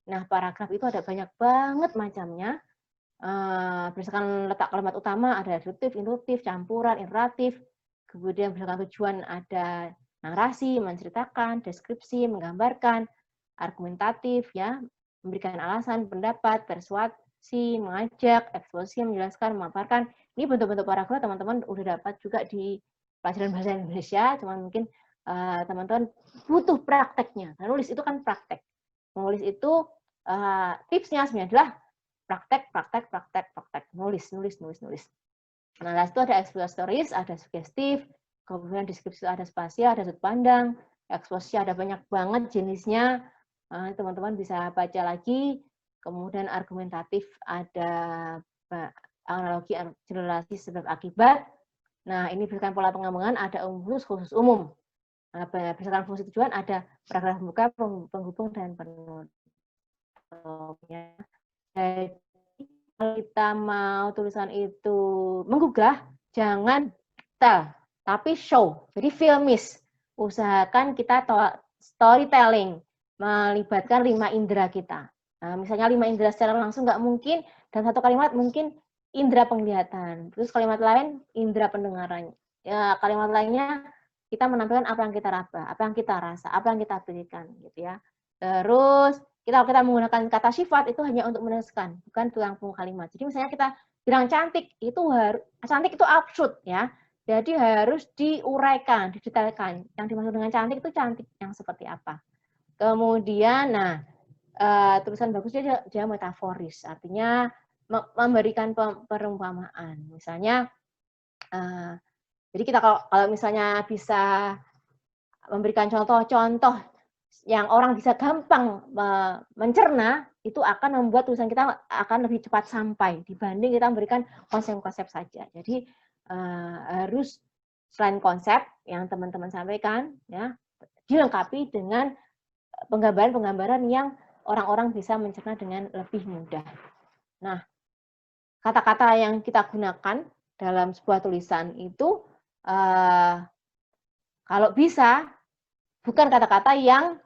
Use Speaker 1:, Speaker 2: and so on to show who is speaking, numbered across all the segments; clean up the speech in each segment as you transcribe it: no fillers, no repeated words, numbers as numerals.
Speaker 1: Nah, paragraf itu ada banyak banget macamnya. Berdasarkan letak kalimat utama ada deduktif, induktif, campuran, iteratif. Kemudian berdasarkan tujuan ada narasi, menceritakan, deskripsi, menggambarkan, argumentatif, ya, memberikan alasan, pendapat, persuasi, mengajak, eksposisi, menjelaskan, memaparkan. Ini bentuk-bentuk paragraf teman-teman udah dapat juga di pelajaran bahasa Indonesia, cuman mungkin teman-teman butuh prakteknya. Nulis itu kan praktek. Menulis itu tipsnya sebenarnya adalah praktek, nulis. Nah, itu ada expositoris, ada sugestif, kemudian deskripsi ada spasial, ada sudut pandang, eksposisi ada banyak banget jenisnya. Teman-teman bisa baca lagi. Kemudian argumentatif ada analogi, relasi sebab akibat. Nah, ini berdasarkan pola pengembangan ada khusus umum. Nah, berdasarkan fungsi tujuan ada paragraf pembuka, penghubung, dan penutup. Jadi kalau kita mau tulisan itu menggugah, jangan tell, tapi show. Jadi filmis. Usahakan kita storytelling, melibatkan 5 indera kita. Nah, misalnya 5 indera secara langsung nggak mungkin, dan satu kalimat mungkin indera penglihatan. Terus kalimat lain indera pendengaran. Ya, kalimat lainnya kita menampilkan apa yang kita raba, apa yang kita rasa, apa yang kita pilihkan, gitu ya. Terus kita menggunakan kata sifat itu hanya untuk menuliskan, bukan tulang punggung kalimat. Jadi misalnya kita bilang cantik itu absurd ya. Jadi harus diuraikan, didetailkan. Yang dimaksud dengan cantik itu cantik yang seperti apa. Kemudian, tulisan bagus dia metaforis, artinya memberikan perumpamaan. Misalnya, jadi kita kalau misalnya bisa memberikan contoh-contoh yang orang bisa gampang mencerna, itu akan membuat tulisan kita akan lebih cepat sampai dibanding kita memberikan konsep-konsep saja. Jadi harus selain konsep yang teman-teman sampaikan, ya, dilengkapi dengan penggambaran-penggambaran yang orang-orang bisa mencerna dengan lebih mudah. Nah, kata-kata yang kita gunakan dalam sebuah tulisan itu kalau bisa bukan kata-kata yang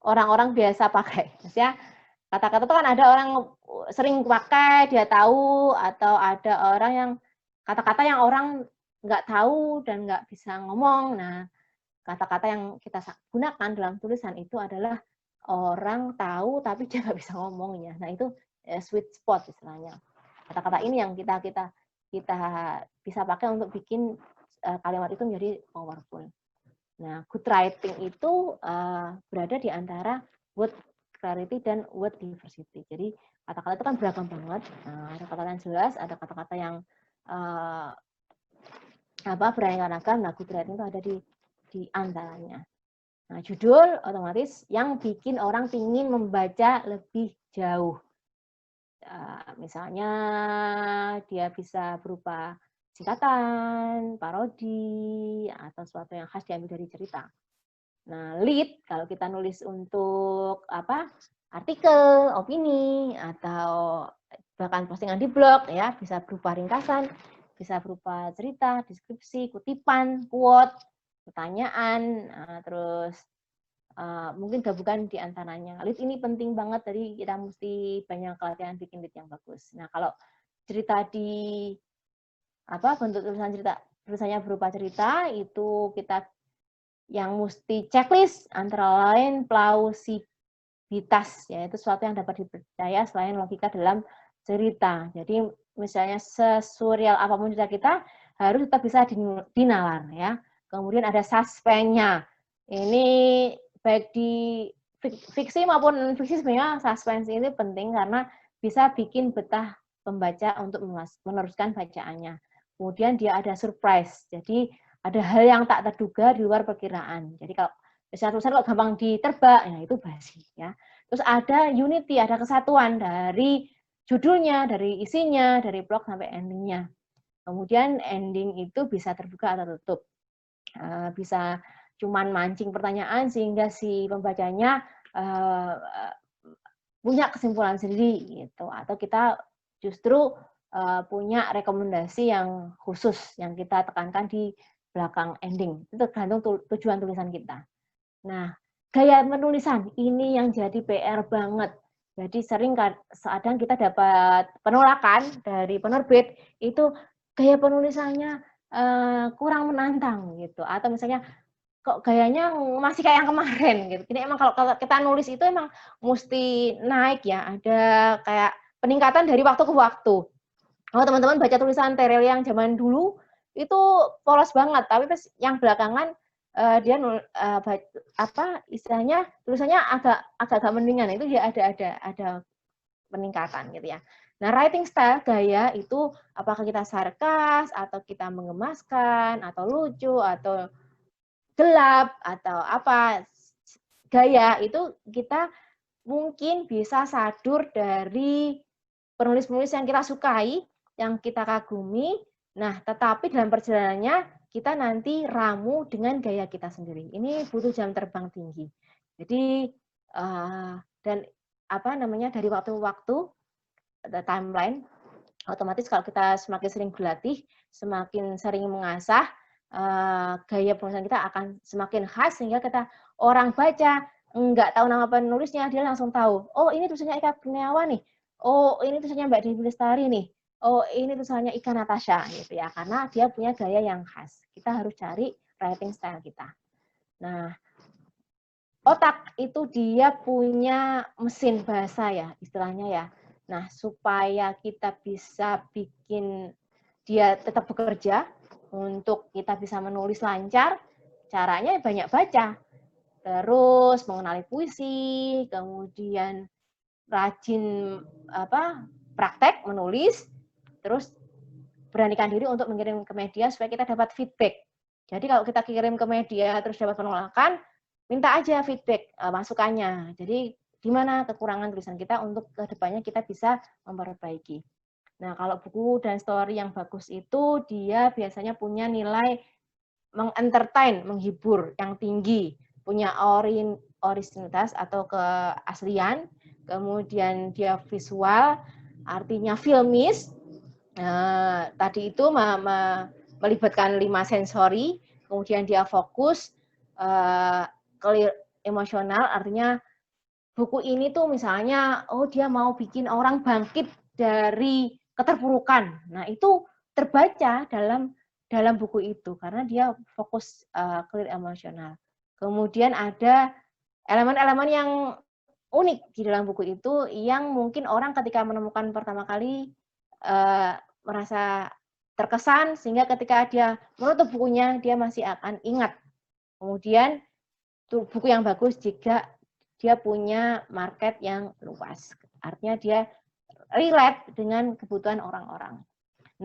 Speaker 1: orang-orang biasa pakai. Maksudnya kata-kata itu kan ada orang sering pakai, dia tahu, atau ada orang yang kata-kata yang orang nggak tahu dan nggak bisa ngomong. Nah, kata-kata yang kita gunakan dalam tulisan itu adalah orang tahu tapi dia nggak bisa ngomongnya. Nah, itu sweet spot istilahnya. Kata-kata ini yang kita bisa pakai untuk bikin kalimat itu menjadi powerful. Nah, good writing itu berada di antara word clarity dan word diversity. Jadi kata-kata itu kan beragam banget. Ada kata-kata yang jelas, ada kata-kata yang beraneka-ragam. Nah, good writing itu ada di antaranya. Nah, judul otomatis yang bikin orang ingin membaca lebih jauh. Misalnya dia bisa berupa singkatan, parodi, atau sesuatu yang khas diambil dari cerita. Nah, lead kalau kita nulis untuk artikel, opini, atau bahkan postingan di blog, ya, bisa berupa ringkasan, bisa berupa cerita, deskripsi, kutipan, quote, pertanyaan, terus mungkin gabungan di antaranya. Lead ini penting banget, jadi kita mesti banyak latihan bikin lead yang bagus. Nah, kalau cerita di bentuk tulisan cerita, tulisannya berupa cerita, itu kita yang mesti checklist antara lain plausibilitas, yaitu sesuatu yang dapat dipercaya selain logika dalam cerita. Jadi misalnya sesurreal apapun cerita kita harus tetap bisa dinalar, ya. Kemudian ada suspense-nya. Ini baik di fiksi maupun fiksi sebenarnya suspense ini penting karena bisa bikin betah pembaca untuk meneruskan bacaannya. Kemudian dia ada surprise. Jadi ada hal yang tak terduga di luar perkiraan. Jadi kalau misalnya tulisan kok gampang diterba, ya itu basi, ya. Terus ada unity, ada kesatuan dari judulnya, dari isinya, dari plot sampai endingnya. Kemudian ending itu bisa terbuka atau tutup. Bisa cuman mancing pertanyaan sehingga si pembacanya punya kesimpulan sendiri gitu, atau kita justru punya rekomendasi yang khusus yang kita tekankan di belakang ending. Itu tergantung tujuan tulisan kita. Nah, gaya penulisan ini yang jadi PR banget. Jadi sering kadang kita dapat penolakan dari penerbit, itu gaya penulisannya kurang menantang gitu, atau misalnya kok gayanya masih kayak yang kemarin gitu. Jadi emang kalau kita nulis itu emang mesti naik ya, ada kayak peningkatan dari waktu ke waktu. Kalau teman-teman baca tulisan Tere yang zaman dulu itu polos banget, tapi pas yang belakangan dia istilahnya tulisannya agak mendingan, itu dia ada peningkatan gitu ya. Nah, writing style gaya itu apakah kita sarkas atau kita mengemaskan atau lucu atau gelap atau apa, gaya itu kita mungkin bisa sadur dari penulis-penulis yang kita sukai, yang kita kagumi. Nah, tetapi dalam perjalanannya kita nanti ramu dengan gaya kita sendiri. Ini butuh jam terbang tinggi. Jadi dan dari waktu ke waktu, timeline, otomatis kalau kita semakin sering berlatih, semakin sering mengasah, gaya penulisan kita akan semakin khas sehingga orang baca nggak tahu nama penulisnya, dia langsung tahu, oh ini tulisannya Ika Kurniawan nih, oh ini tulisannya Mbak Devi Lestari nih, oh ini tulisannya Ika Natasha gitu ya, karena dia punya gaya yang khas. Kita harus cari writing style kita. Nah, otak itu dia punya mesin bahasa ya, istilahnya ya. Nah, supaya kita bisa bikin dia tetap bekerja, untuk kita bisa menulis lancar, caranya banyak baca. Terus mengenali puisi, kemudian rajin praktek menulis, terus beranikan diri untuk mengirim ke media supaya kita dapat feedback. Jadi kalau kita kirim ke media terus dapat penolakan, minta aja feedback masukannya. Jadi gimana kekurangan tulisan kita untuk kedepannya kita bisa memperbaiki. Nah, kalau buku dan story yang bagus itu dia biasanya punya nilai mengentertain, menghibur yang tinggi, punya originalitas atau keaslian, kemudian dia visual, artinya filmis. Tadi itu melibatkan 5 sensori, kemudian dia fokus, clear emosional, artinya buku ini tuh misalnya, oh dia mau bikin orang bangkit dari keterpurukan. Nah, itu terbaca dalam buku itu karena dia fokus clear emosional. Kemudian ada elemen-elemen yang unik di dalam buku itu yang mungkin orang ketika menemukan pertama kali merasa terkesan sehingga ketika dia menutup bukunya dia masih akan ingat. Kemudian buku yang bagus jika dia punya market yang luas. Artinya dia relate dengan kebutuhan orang-orang.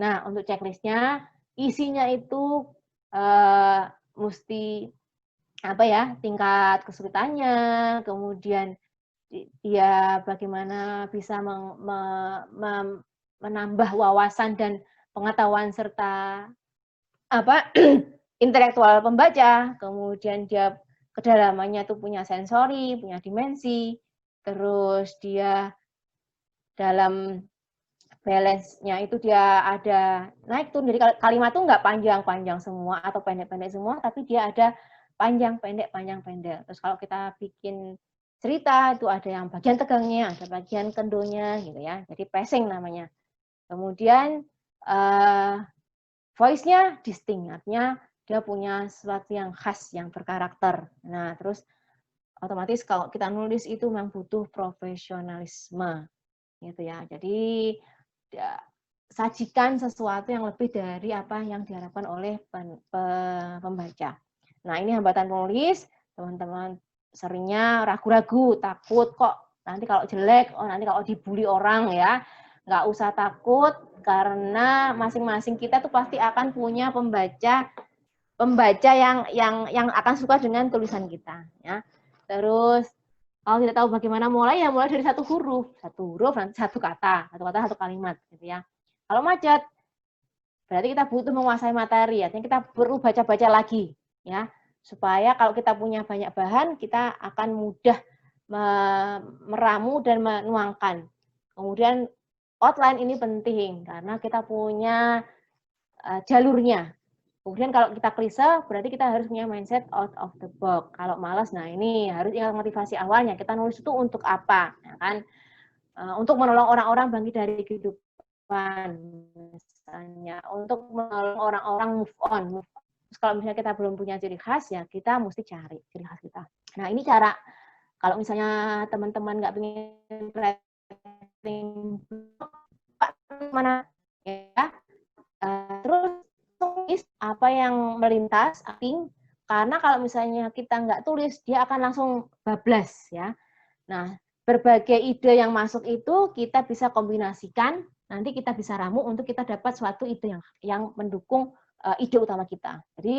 Speaker 1: Nah, untuk checklistnya, isinya itu mesti tingkat kesulitannya, kemudian dia bagaimana bisa menambah wawasan dan pengetahuan serta intelektual pembaca, kemudian dia kedalamannya itu punya sensori, punya dimensi, terus dia dalam balance-nya itu dia ada naik turun, jadi kalimat itu nggak panjang-panjang semua atau pendek-pendek semua, tapi dia ada panjang-pendek, panjang-pendek. Terus kalau kita bikin cerita itu ada yang bagian tegangnya, ada bagian kendonya gitu ya, jadi pacing namanya. Kemudian voice-nya distinct, artinya dia punya sesuatu yang khas, yang berkarakter. Nah, terus otomatis kalau kita nulis itu memang butuh profesionalisme, gitu ya. Jadi sajikan sesuatu yang lebih dari apa yang diharapkan oleh pembaca. Nah, ini hambatan penulis, teman-teman seringnya ragu-ragu, takut kok nanti kalau jelek, nanti kalau dibully orang ya. Nggak usah takut, karena masing-masing kita tuh pasti akan punya pembaca yang akan suka dengan tulisan kita ya. Terus kalau tidak tahu bagaimana mulai, ya mulai dari satu huruf nanti satu kata, satu kalimat gitu ya. Kalau macet berarti kita butuh menguasai materi, artinya kita perlu baca-baca lagi ya, supaya kalau kita punya banyak bahan kita akan mudah meramu dan menuangkan. Kemudian outline ini penting karena kita punya jalurnya. Kemudian kalau kita klise, berarti kita harus punya mindset out of the box. Kalau malas, nah ini harus ingat motivasi awalnya. Kita nulis itu untuk apa, ya kan? untuk menolong orang-orang bangkit dari kehidupan, misalnya untuk menolong orang-orang move on. Kalau misalnya kita belum punya ciri khas, ya kita mesti cari ciri khas kita. Nah, ini cara kalau misalnya teman-teman nggak pengen writing mana ya, terus tulis apa yang melintas, karena kalau misalnya kita nggak tulis, dia akan langsung bablas ya. Nah, berbagai ide yang masuk itu kita bisa kombinasikan, nanti kita bisa ramu untuk kita dapat suatu ide yang mendukung ide utama kita. Jadi